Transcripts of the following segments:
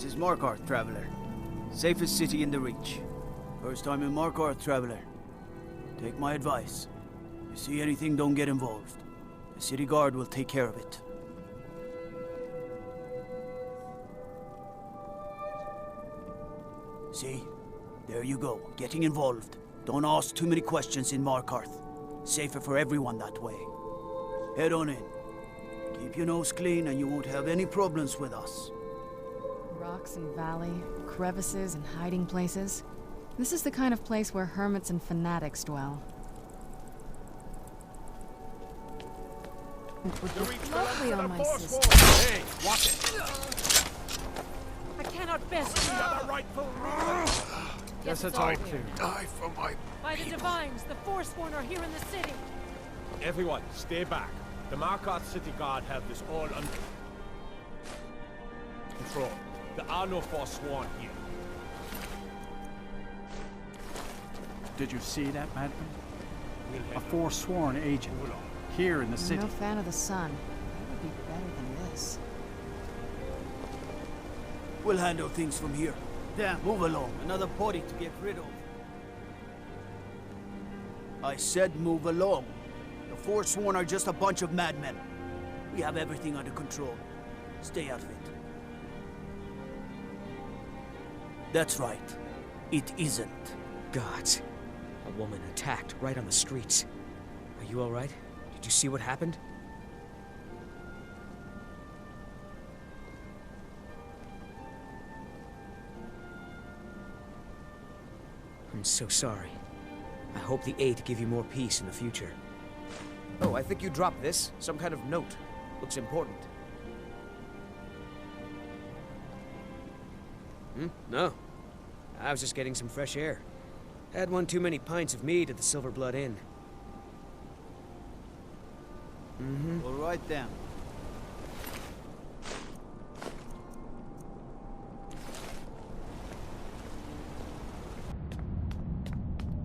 This is Markarth, traveler. Safest city in the Reach. First time in Markarth, traveler. Take my advice. You see anything, don't get involved. The city guard will take care of it. See? There you go, getting involved. Don't ask too many questions in Markarth. Safer for everyone that way. Head on in. Keep your nose clean and you won't have any problems with us. Rocks and valley, crevices and hiding places. This is the kind of place where hermits and fanatics dwell. It would look lovely on my sister. Hey, watch it! I cannot best We are the rightful ruler! Yes, it's all clear. Die for my By the Divines, the Forsworn are here in the city. Everyone, stay back. The Markarth City Guard have this all under control. There are no Forsworn here. Did you see that, madman? We'll A head forsworn agent here in the I'm city. no fan of the sun. That would be better than this. We'll handle things from here. Damn, move along. Another body to get rid of. I said move along. The Forsworn are just a bunch of madmen. We have everything under control. Stay out of it. That's right. It isn't. Gods. A woman attacked right on the streets. Are you all right? Did you see what happened? I'm so sorry. I hope the Eight give you more peace in the future. Oh, I think you dropped this. Some kind of note. Looks important. No. I was just getting some fresh air. Had one too many pints of mead at the Silver Blood Inn. All right then.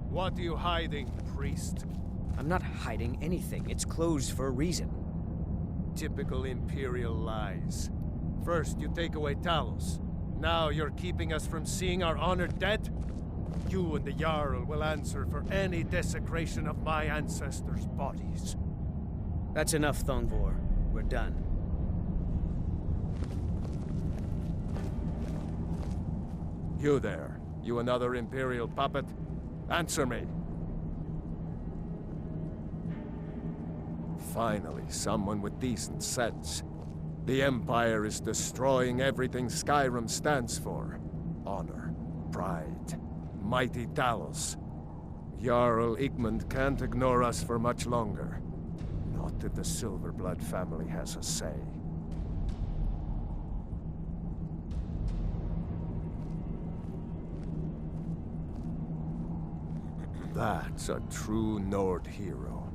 What are you hiding, priest? I'm not hiding anything. It's closed for a reason. Typical Imperial lies. First, you take away Talos. Now you're keeping us from seeing our honored dead? You and the Jarl will answer for any desecration of my ancestors' bodies. That's enough, Thongvor. We're done. You there. You another Imperial puppet? Answer me. Finally, someone with decent sense. The Empire is destroying everything Skyrim stands for. Honor, pride, mighty Talos. Jarl Igmund can't ignore us for much longer. Not if the Silverblood family has a say. That's a true Nord hero.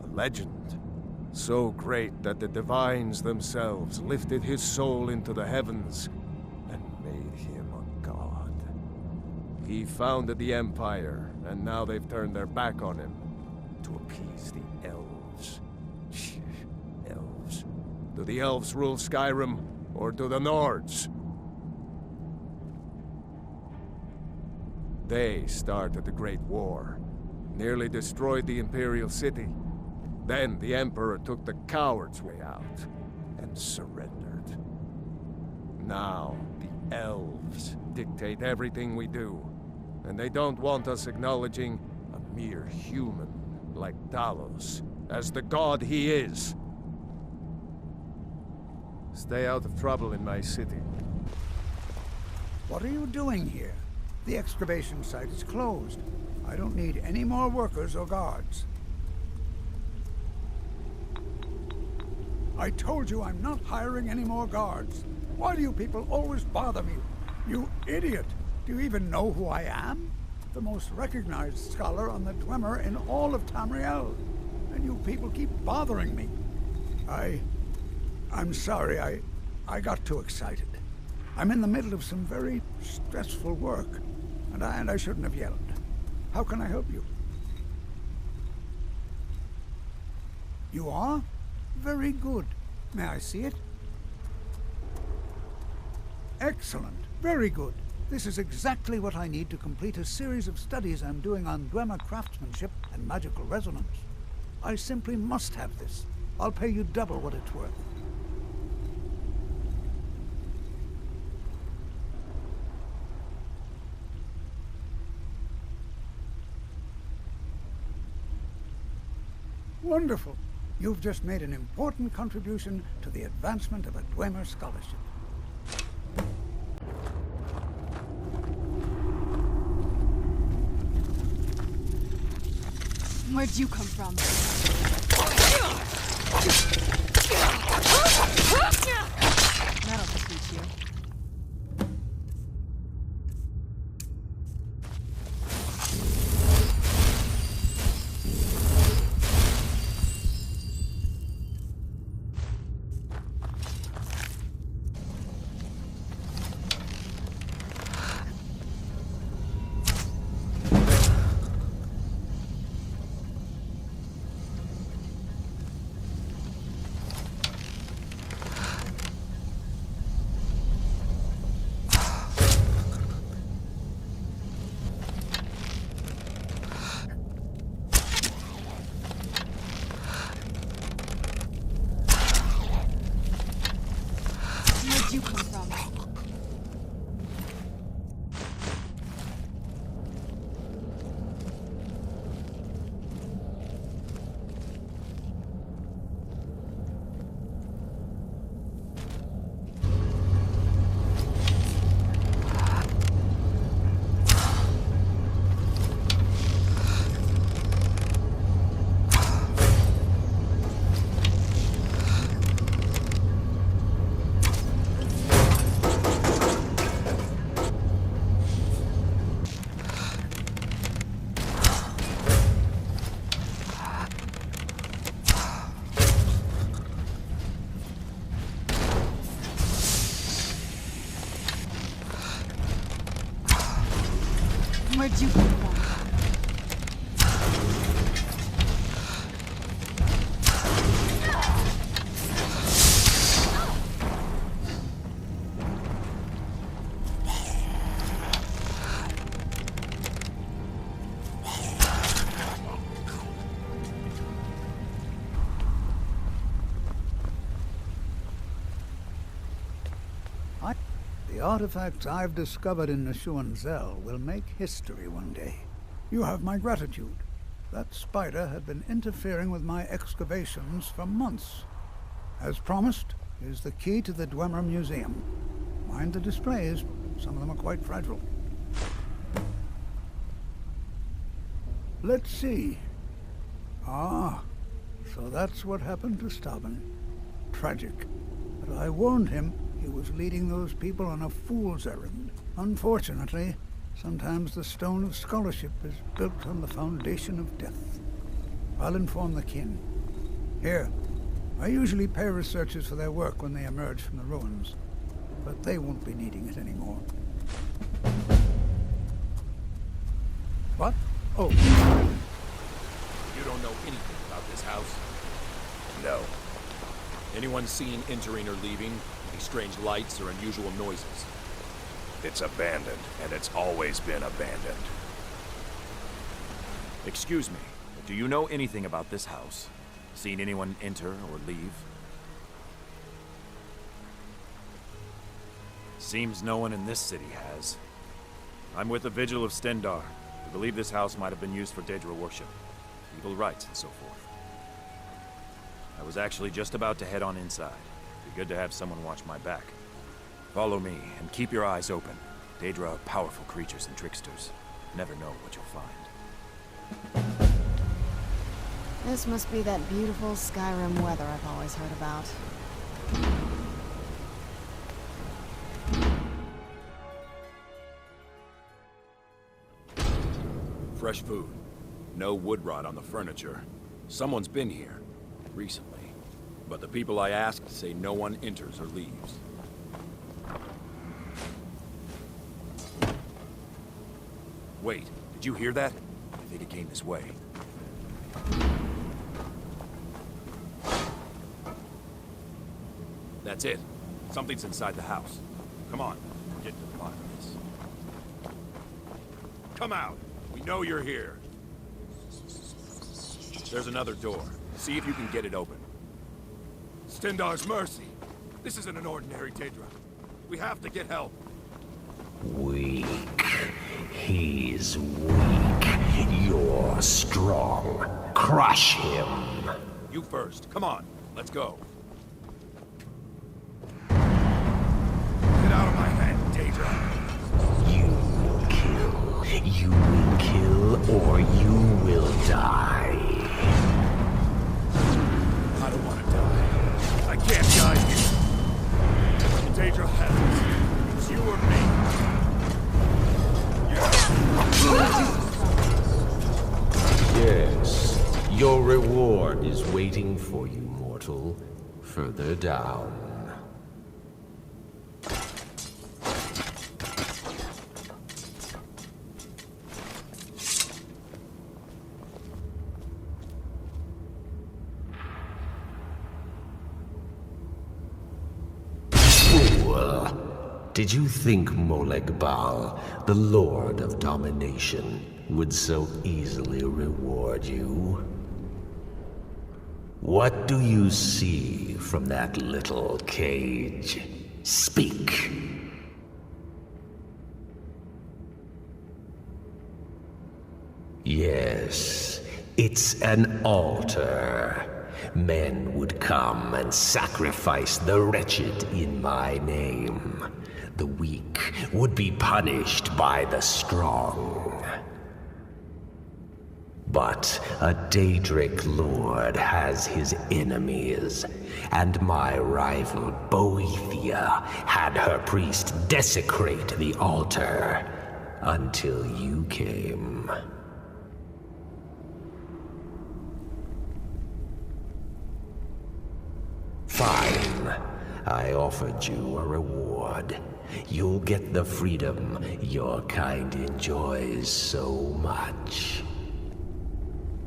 A legend. So great that the Divines themselves lifted his soul into the heavens and made him a god. He founded the Empire, and now they've turned their back on him to appease the elves. Elves. Do the elves rule Skyrim, or do the Nords? They started the Great War, nearly destroyed the Imperial City. Then the Emperor took the coward's way out and surrendered. Now the elves dictate everything we do, and they don't want us acknowledging a mere human like Talos as the god he is. Stay out of trouble in my city. What are you doing here? The excavation site is closed. I don't need any more workers or guards. I told you I'm not hiring any more guards. Why do you people always bother me? You idiot! Do you even know who I am? The most recognized scholar on the Dwemer in all of Tamriel. And you people keep bothering me. I'm sorry, I got too excited. I'm in the middle of some very stressful work, and I shouldn't have yelled. How can I help you? You are? Very good. May I see it? Excellent. Very good. This is exactly what I need to complete a series of studies I'm doing on Dwemer craftsmanship and magical resonance. I simply must have this. I'll pay you double what it's worth. Wonderful. You've just made an important contribution to the advancement of a Dwemer scholarship. Where'd you come from? That'll teach you. Where'd you come from? Where'd you come from? The artifacts I've discovered in Neshuan Zell will make history one day. You have my gratitude. That spider had been interfering with my excavations for months. As promised, here's the key to the Dwemer Museum. Mind the displays. Some of them are quite fragile. Let's see. Ah, so that's what happened to Stauben. Tragic. But I warned him he was leading those people on a fool's errand. Unfortunately, sometimes the stone of scholarship is built on the foundation of death. I'll inform the kin. Here, I usually pay researchers for their work when they emerge from the ruins, but they won't be needing it anymore. What? Oh. You don't know anything about this house? No. Anyone seen entering or leaving? Any strange lights or unusual noises? It's abandoned, and it's always been abandoned. Excuse me, but do you know anything about this house? Seen anyone enter or leave? Seems no one in this city has. I'm with the Vigil of Stendar. We believe this house might have been used for Daedra worship, evil rites, and so forth. I was actually just about to head on inside. Be good to have someone watch my back. Follow me, and keep your eyes open. Daedra are powerful creatures and tricksters. Never know what you'll find. This must be that beautiful Skyrim weather I've always heard about. Fresh food. No wood rot on the furniture. Someone's been here. Recently. But the people I asked say no one enters or leaves. Wait, did you hear that? I think it came this way. That's it. Something's inside the house. Come on. get to the bottom of this. Come out. We know you're here. There's another door. See if you can get it open. Stendar's mercy. This isn't an ordinary Daedra. We have to get help. Weak. He's weak. You're strong. Crush him. You first. Come on. Let's go. Get out of my head, Daedra. You will kill. You will kill, or you will die. I don't want to die. I can't die here. Daedra has it. It's you or me. Yes. Your reward is waiting for you, mortal. Further down. Did you think Molag Bal, the Lord of Domination, would so easily reward you? What do you see from that little cage? Speak. Yes, it's an altar. Men would come and sacrifice the wretched in my name. The weak would be punished by the strong. But a Daedric lord has his enemies, and my rival Boethia had her priest desecrate the altar until you came. Fine. I offered you a reward. You'll get the freedom your kind enjoys so much.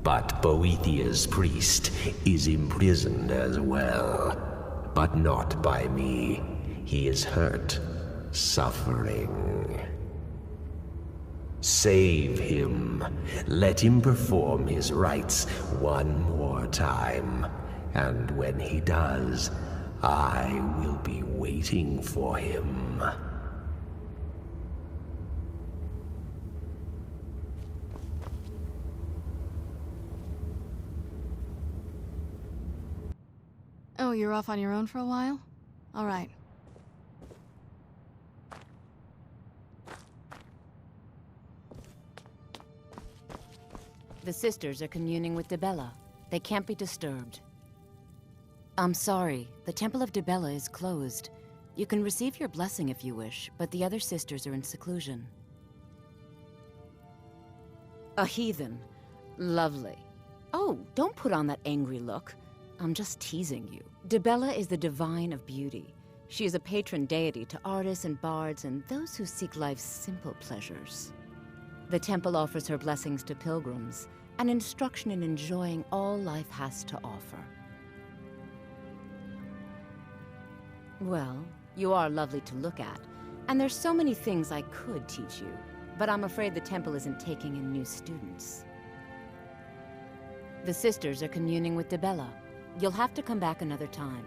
But Boethia's priest is imprisoned as well. But not by me. He is hurt, suffering. Save him. Let him perform his rites one more time. And when he does, I will be waiting for him. Oh, you're off on your own for a while? All right. The sisters are communing with Dibella. They can't be disturbed. I'm sorry, the Temple of Dibella is closed. You can receive your blessing if you wish, but the other sisters are in seclusion. A heathen. Lovely. Oh, don't put on that angry look. I'm just teasing you. Dibella is the divine of beauty. She is a patron deity to artists and bards and those who seek life's simple pleasures. The temple offers her blessings to pilgrims, and instruction in enjoying all life has to offer. Well, you are lovely to look at, and there's so many things I could teach you, but I'm afraid the temple isn't taking in new students. The sisters are communing with Dibella. You'll have to come back another time.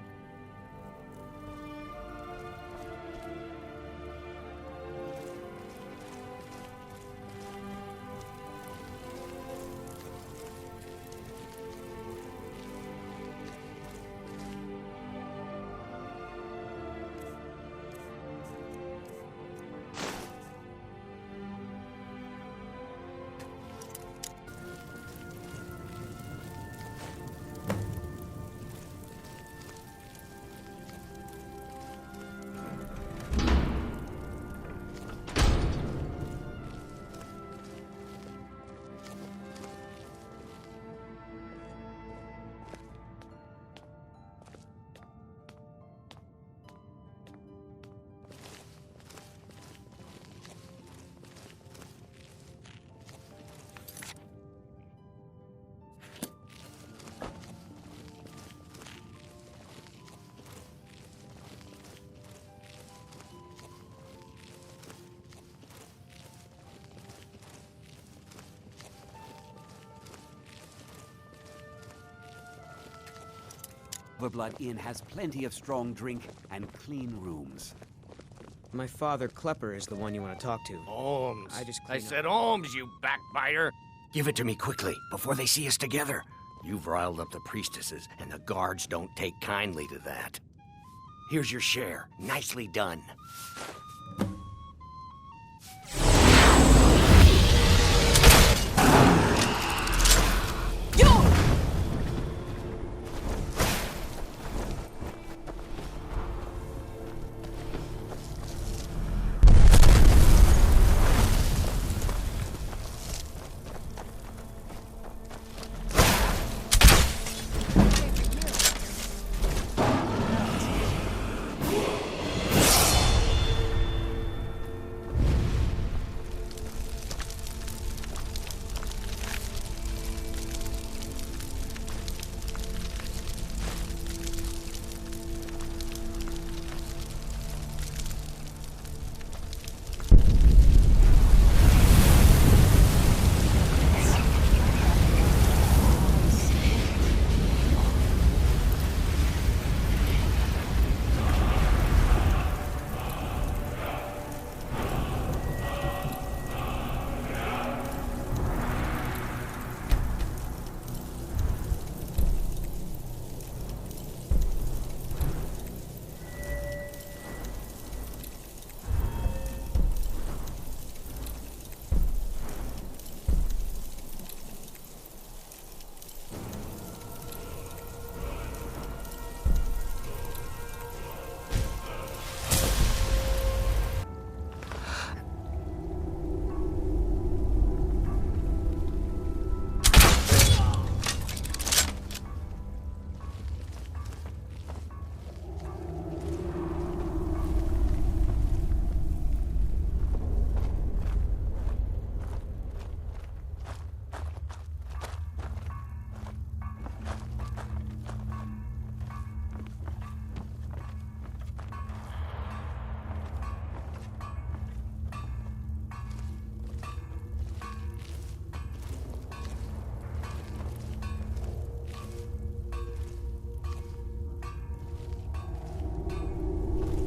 Silverblood Inn has plenty of strong drink and clean rooms. My father, Klepper, is the one you want to talk to. Holmes. I said Holmes, you backbiter. Give it to me quickly, before they see us together. You've riled up the priestesses, and the guards don't take kindly to that. Here's your share. Nicely done.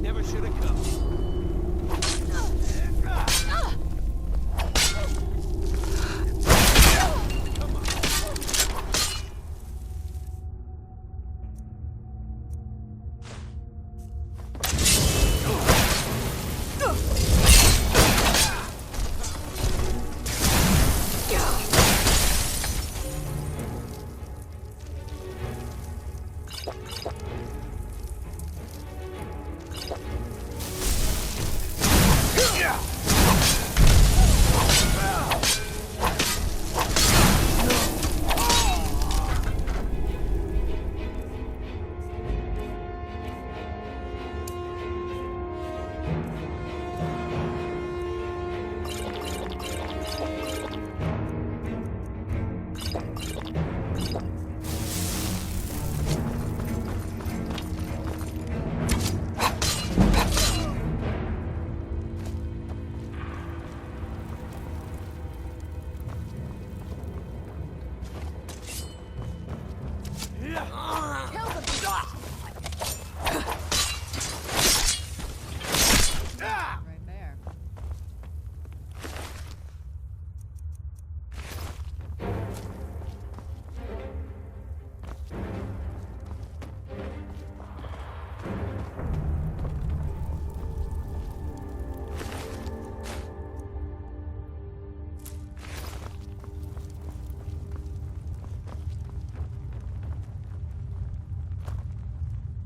Never should have come.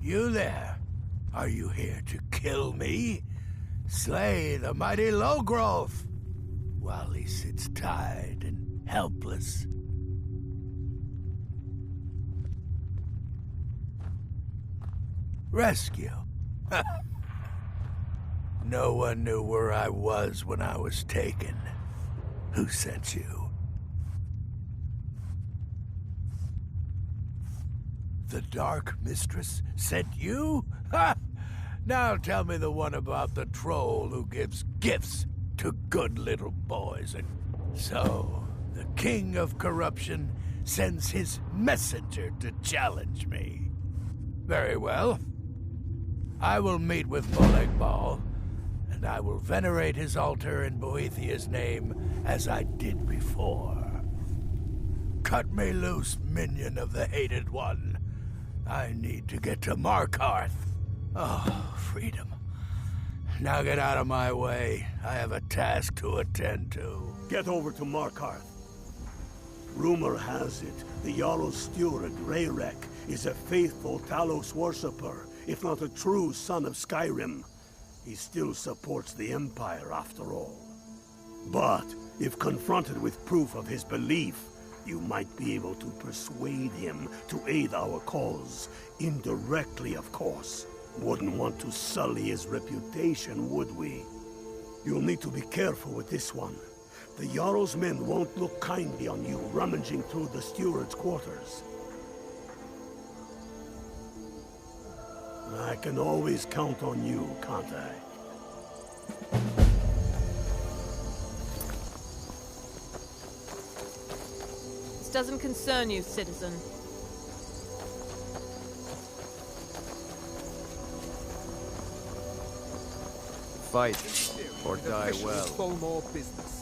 You there? Are you here to kill me? Slay the mighty Lowgrove while he sits tied and helpless. Rescue? No one knew where I was when I was taken. Who sent you? The Dark Mistress sent you? Ha! Now tell me the one about the troll who gives gifts to good little boys. And so, the King of Corruption sends his messenger to challenge me. Very well. I will meet with Molag Bal, and I will venerate his altar in Boethiah's name as I did before. Cut me loose, minion of the Hated One. I need to get to Markarth. Oh, freedom. Now get out of my way. I have a task to attend to. Get over to Markarth. Rumor has it, the Jarl's steward, Rayrek, is a faithful Talos worshipper, if not a true son of Skyrim. He still supports the Empire, after all. But, if confronted with proof of his belief, you might be able to persuade him to aid our cause. Indirectly, of course. Wouldn't want to sully his reputation, would we? You'll need to be careful with this one. The Jarl's men won't look kindly on you rummaging through the steward's quarters. I can always count on you, can't I? This doesn't concern you, citizen. Fight, or die well. For more business.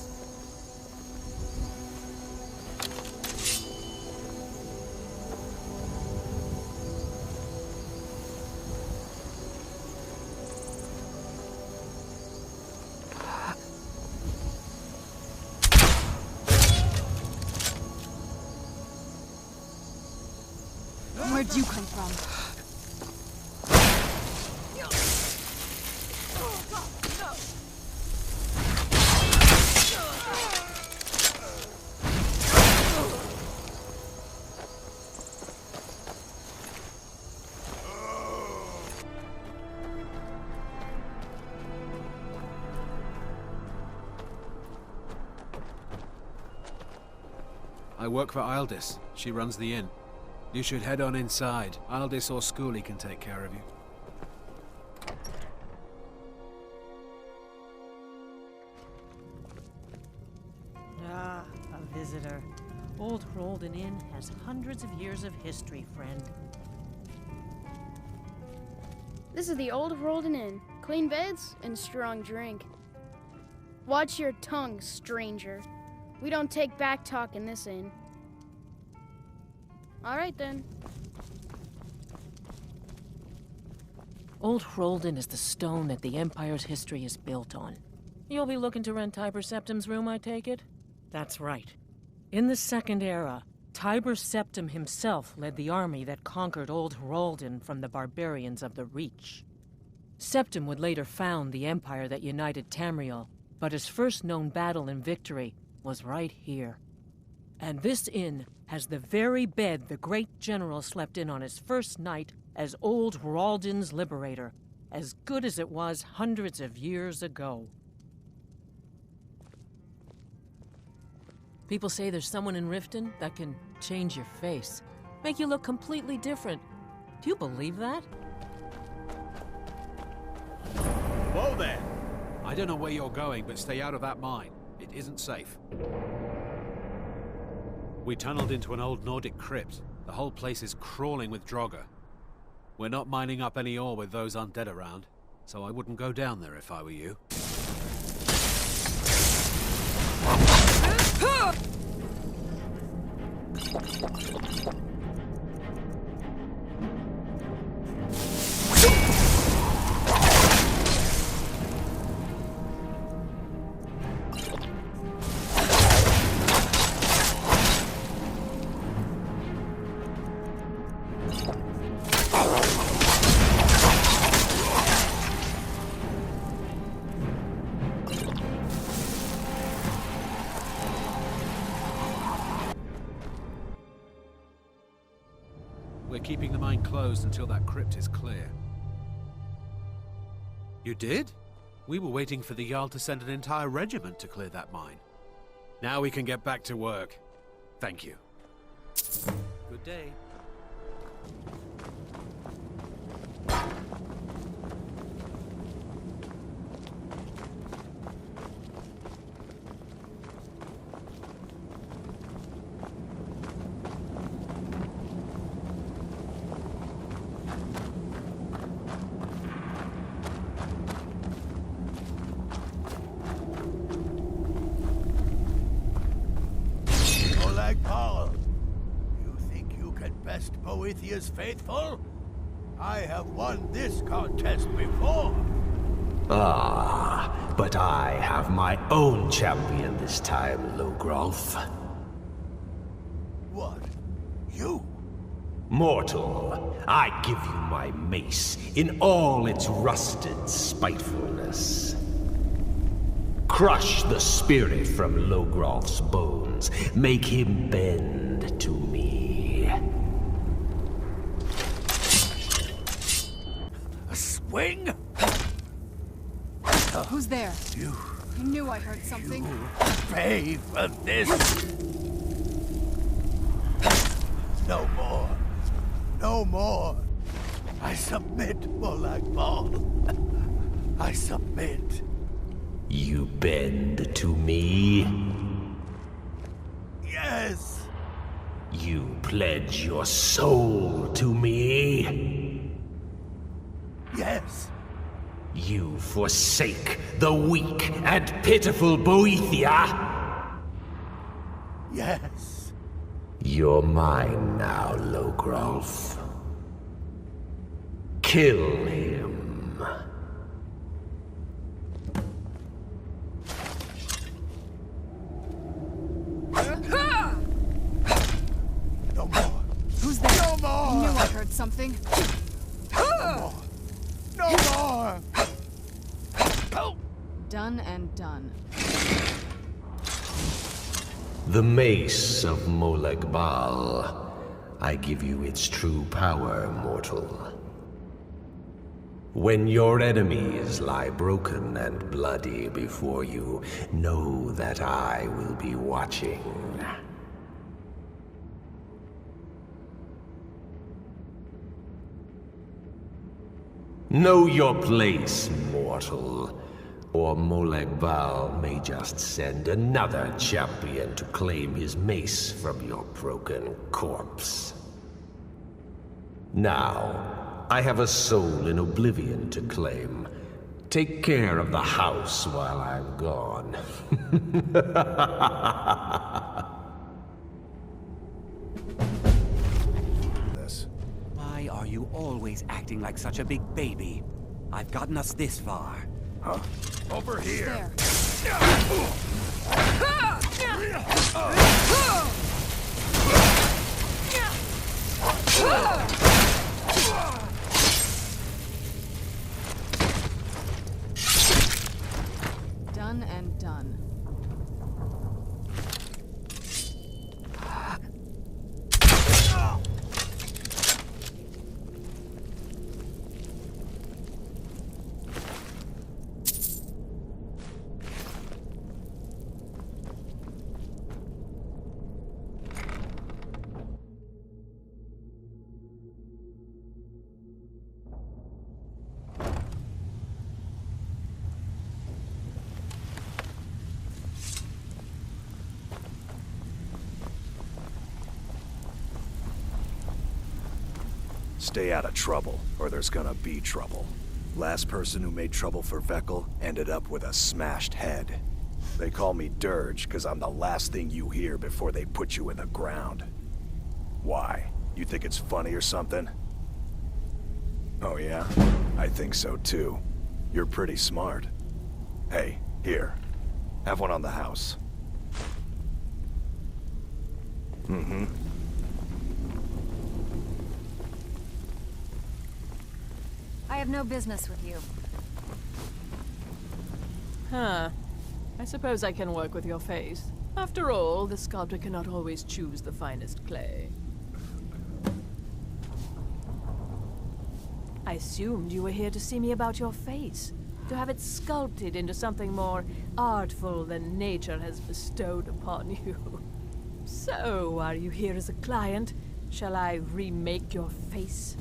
Where'd you come from? I work for Ildis. She runs the inn. You should head on inside. Ildis or Schooley can take care of you. Ah, a visitor. Old Hrolden Inn has hundreds of years of history, friend. This is the old Hrolden Inn. Clean beds and strong drink. Watch your tongue, stranger. We don't take back talk in this inn. All right, then. Old Hrolden is the stone that the Empire's history is built on. You'll be looking to rent Tiber Septim's room, I take it? That's right. In the Second Era, Tiber Septim himself led the army that conquered Old Hrolden from the barbarians of the Reach. Septim would later found the empire that united Tamriel, but his first known battle and victory was right here. And this inn has the very bed the great general slept in on his first night as Old Hrolden's liberator, as good as it was hundreds of years ago. People say there's someone in Riften that can change your face, make you look completely different. Do you believe that? Whoa there! I don't know where you're going, but stay out of that mine. It isn't safe. We tunneled into an old Nordic crypt. The whole place is crawling with Draugr. We're not mining up any ore with those undead around, so I wouldn't go down there if I were you. We're keeping the mine closed until that crypt is clear. You did? We were waiting for the Jarl to send an entire regiment to clear that mine. Now we can get back to work. Thank you. Good day. Molag Bal. You think you can best Boethiah's faithful? I have won this contest before. Ah, but I have my own champion this time, Logrolf. What? You? Mortal, I give you my mace in all its rusted spitefulness. Crush the spirit from Logrolf's bones. Make him bend to me. A swing? Who's there? You. I knew I heard something. Pay for this. No more. No more. I submit, Molag Bal. I submit. You bend to me? Yes. You pledge your soul to me? Yes. You forsake the weak and pitiful Boethia? Yes. You're mine now, Logrolf. Kill him. No more. Who's there? No more. I knew I heard something. No more. No more. Done and done. The mace of Molag Bal. I give you its true power, mortal. When your enemies lie broken and bloody before you, know that I will be watching. Know your place, mortal. Or Molag Bal may just send another champion to claim his mace from your broken corpse. Now, I have a soul in oblivion to claim. Take care of the house while I'm gone. Why are you always acting like such a big baby? I've gotten us this far. Huh? Over here. Done and done. Stay out of trouble, or there's gonna be trouble. Last person who made trouble for Vekkel ended up with a smashed head. They call me Dirge, because I'm the last thing you hear before they put you in the ground. Why? You think it's funny or something? Oh yeah? I think so too. You're pretty smart. Hey, here. Have one on the house. Mm-hmm. I have no business with you. Huh. I suppose I can work with your face. After all, the sculptor cannot always choose the finest clay. I assumed you were here to see me about your face. To have it sculpted into something more artful than nature has bestowed upon you. So, are you here as a client? Shall I remake your face?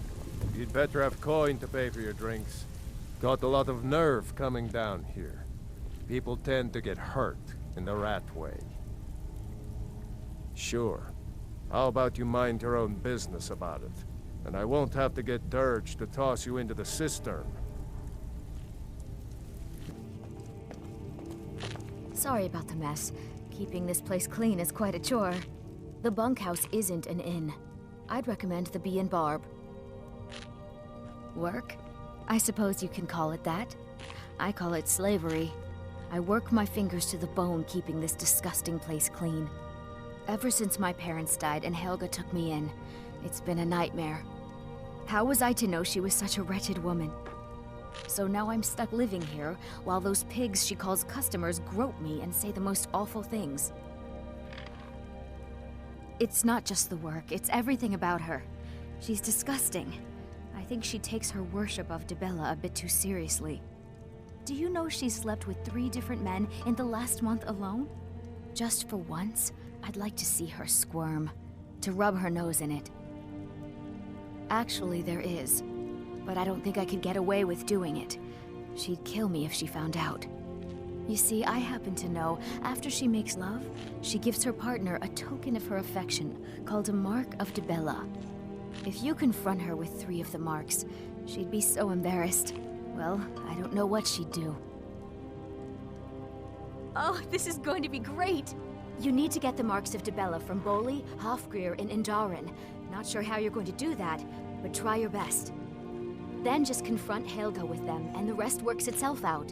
You'd better have coin to pay for your drinks. Got a lot of nerve coming down here. People tend to get hurt in the rat way. Sure. How about you mind your own business about it? And I won't have to get Dirge to toss you into the cistern. Sorry about the mess. Keeping this place clean is quite a chore. The bunkhouse isn't an inn. I'd recommend the Bee and Barb. Work? I suppose you can call it that. I call it slavery. I work my fingers to the bone keeping this disgusting place clean. Ever since my parents died and Helga took me in, it's been a nightmare. How was I to know she was such a wretched woman? So now I'm stuck living here, while those pigs she calls customers grope me and say the most awful things. It's not just the work, it's everything about her. She's disgusting. I think she takes her worship of Dibella a bit too seriously. Do you know she slept with 3 different men in the last month alone? Just for once, I'd like to see her squirm, to rub her nose in it. Actually, there is, but I don't think I could get away with doing it. She'd kill me if she found out. You see, I happen to know, after she makes love, she gives her partner a token of her affection, called a Mark of Dibella. If you confront her with 3 of the marks, she'd be so embarrassed. Well, I don't know what she'd do. Oh, this is going to be great! You need to get the marks of Dibella from Boli, Hofgrir, and Indaren. Not sure how you're going to do that, but try your best. Then just confront Helga with them, and the rest works itself out.